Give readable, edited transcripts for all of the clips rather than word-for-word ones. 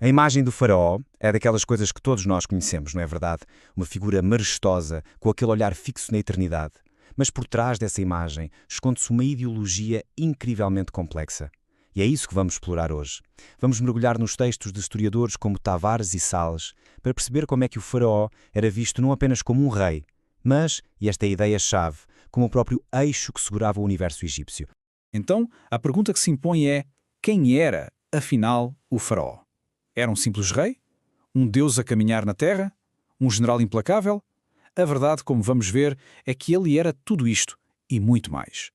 A imagem do faraó é daquelas coisas que todos nós conhecemos, não é verdade? Uma figura majestosa, com aquele olhar fixo na eternidade. Mas por trás dessa imagem esconde-se uma ideologia incrivelmente complexa. E é isso que vamos explorar hoje. Vamos mergulhar nos textos de historiadores como Tavares e Salles para perceber como é que o faraó era visto não apenas como um rei, mas, e esta é a ideia-chave, como o próprio eixo que segurava o universo egípcio. Então, a pergunta que se impõe é: quem era, afinal, o faraó? Era um simples rei? Um deus a caminhar na terra? Um general implacável? A verdade, como vamos ver, é que ele era tudo isto e muito mais.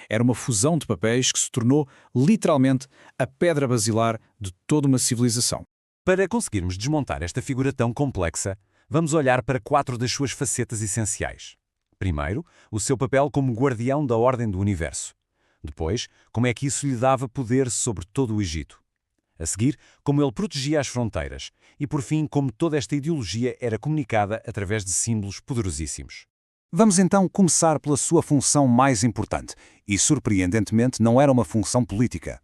Era uma fusão de papéis que se tornou, literalmente, a pedra basilar de toda uma civilização. Para conseguirmos desmontar esta figura tão complexa, vamos olhar para 4 das suas facetas essenciais. Primeiro, o seu papel como guardião da ordem do universo. Depois, como é que isso lhe dava poder sobre todo o Egito. A seguir, como ele protegia as fronteiras. E, por fim, como toda esta ideologia era comunicada através de símbolos poderosíssimos. Vamos então começar pela sua função mais importante, e surpreendentemente não era uma função política.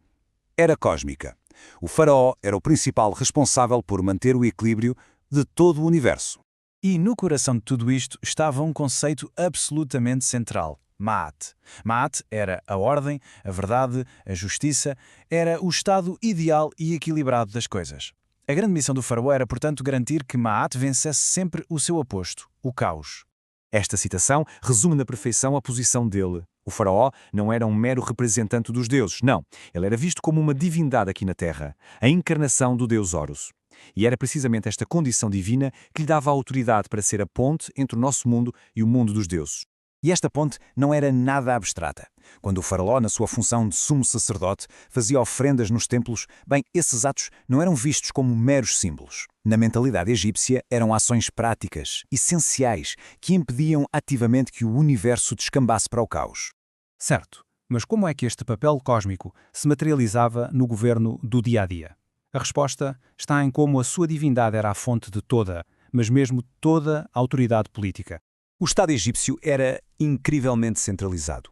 Era cósmica. O faraó era o principal responsável por manter o equilíbrio de todo o universo. E no coração de tudo isto estava um conceito absolutamente central: Ma'at. Ma'at era a ordem, a verdade, a justiça, era o estado ideal e equilibrado das coisas. A grande missão do faraó era, portanto, garantir que Ma'at vencesse sempre o seu oposto, o caos. Esta citação resume na perfeição a posição dele. O faraó não era um mero representante dos deuses, não. Ele era visto como uma divindade aqui na Terra, a encarnação do deus Horus. E era precisamente esta condição divina que lhe dava a autoridade para ser a ponte entre o nosso mundo e o mundo dos deuses. E esta ponte não era nada abstrata. Quando o faraó, na sua função de sumo sacerdote, fazia oferendas nos templos, bem, esses atos não eram vistos como meros símbolos. Na mentalidade egípcia, eram ações práticas, essenciais, que impediam ativamente que o universo descambasse para o caos. Certo, mas como é que este papel cósmico se materializava no governo do dia-a-dia? A resposta está em como a sua divindade era a fonte de toda, mas mesmo toda a autoridade política. O Estado egípcio era incrivelmente centralizado.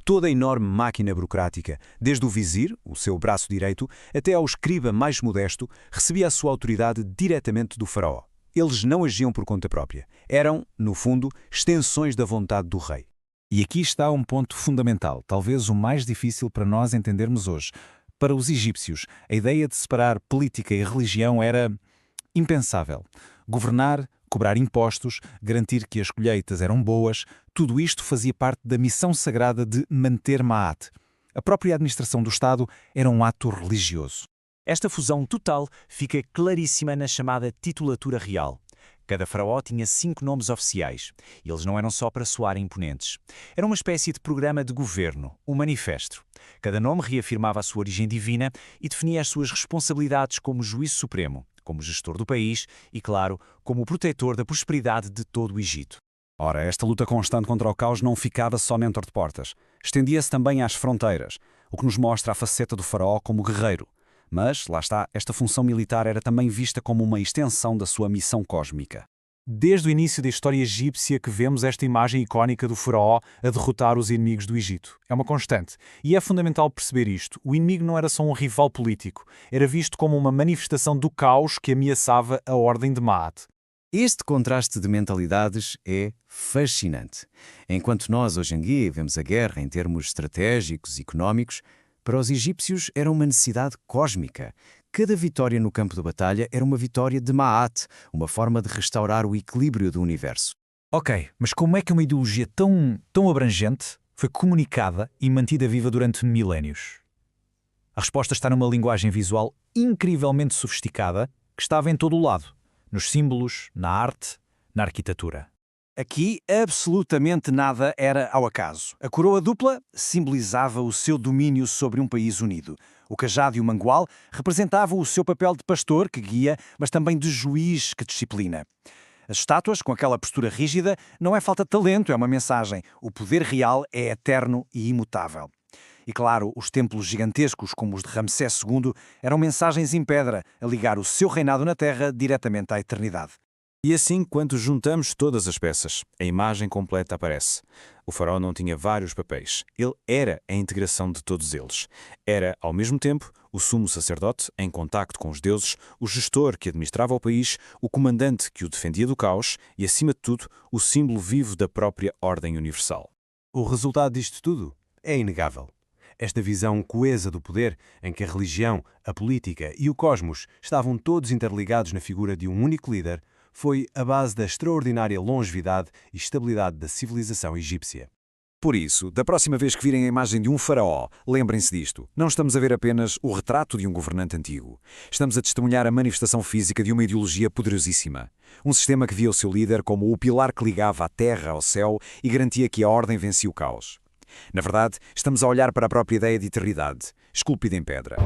Toda a enorme máquina burocrática, desde o vizir, o seu braço direito, até ao escriba mais modesto, recebia a sua autoridade diretamente do faraó. Eles não agiam por conta própria. Eram, no fundo, extensões da vontade do rei. E aqui está um ponto fundamental, talvez o mais difícil para nós entendermos hoje. Para os egípcios, a ideia de separar política e religião era impensável. Governar, cobrar impostos, garantir que as colheitas eram boas, tudo isto fazia parte da missão sagrada de manter Ma'at. A própria administração do Estado era um ato religioso. Esta fusão total fica claríssima na chamada titulatura real. Cada faraó tinha 5 nomes oficiais. Eles não eram só para soar imponentes. Era uma espécie de programa de governo, um manifesto. Cada nome reafirmava a sua origem divina e definia as suas responsabilidades como juiz supremo, como gestor do país e, claro, como o protetor da prosperidade de todo o Egito. Ora, esta luta constante contra o caos não ficava só dentro de portas. Estendia-se também às fronteiras, o que nos mostra a faceta do faraó como guerreiro. Mas, lá está, esta função militar era também vista como uma extensão da sua missão cósmica. Desde o início da história egípcia que vemos esta imagem icónica do faraó a derrotar os inimigos do Egito. É uma constante. E é fundamental perceber isto. O inimigo não era só um rival político. Era visto como uma manifestação do caos que ameaçava a ordem de Ma'at. Este contraste de mentalidades é fascinante. Enquanto nós, hoje em dia, vemos a guerra em termos estratégicos e económicos, para os egípcios era uma necessidade cósmica. Cada vitória no campo de batalha era uma vitória de Ma'at, uma forma de restaurar o equilíbrio do universo. Ok, mas como é que uma ideologia tão abrangente foi comunicada e mantida viva durante milénios? A resposta está numa linguagem visual incrivelmente sofisticada que estava em todo o lado, nos símbolos, na arte, na arquitetura. Aqui, absolutamente nada era ao acaso. A coroa dupla simbolizava o seu domínio sobre um país unido. O cajado e o mangual representavam o seu papel de pastor, que guia, mas também de juiz, que disciplina. As estátuas, com aquela postura rígida, não é falta de talento, é uma mensagem. O poder real é eterno e imutável. E claro, os templos gigantescos, como os de Ramsés II, eram mensagens em pedra, a ligar o seu reinado na Terra diretamente à eternidade. E assim, quando juntamos todas as peças, a imagem completa aparece. O faraó não tinha vários papéis. Ele era a integração de todos eles. Era, ao mesmo tempo, o sumo sacerdote, em contacto com os deuses, o gestor que administrava o país, o comandante que o defendia do caos e, acima de tudo, o símbolo vivo da própria ordem universal. O resultado disto tudo é inegável. Esta visão coesa do poder, em que a religião, a política e o cosmos estavam todos interligados na figura de um único líder, foi a base da extraordinária longevidade e estabilidade da civilização egípcia. Por isso, da próxima vez que virem a imagem de um faraó, lembrem-se disto. Não estamos a ver apenas o retrato de um governante antigo. Estamos a testemunhar a manifestação física de uma ideologia poderosíssima. Um sistema que via o seu líder como o pilar que ligava a terra ao céu e garantia que a ordem vencia o caos. Na verdade, estamos a olhar para a própria ideia de eternidade, esculpida em pedra.